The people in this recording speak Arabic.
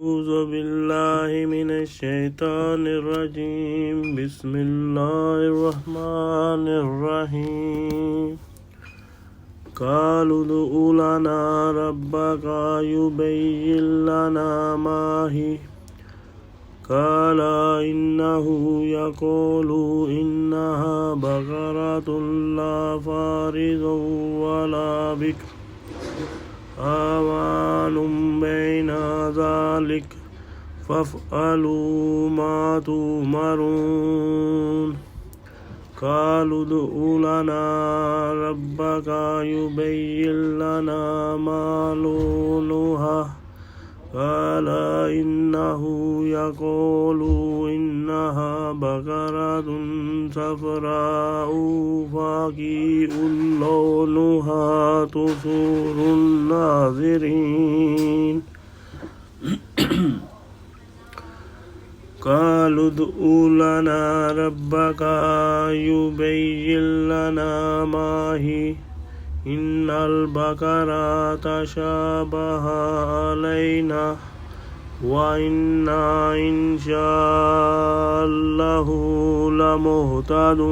أعوذ بالله من الشيطان الرجيم. بسم الله الرحمن الرحيم. قالوا ادع لنا ربك يبين لنا ما هي. قال إنه يقول إنها بقرة لا فارض ولا بكر آوان بين ذلك فافعلوا ما تؤمرون. قالوا ادع لنا ربك يبين لنا ما لونها. قال إنه يقول إنها بقرة صفراء فاقع لونها تسر الناظرين. قالوا ادع لنا ربك يبين لنا ما هي. إن البقرة تشابه علينا وإنا إن شاء الله لمهتدون.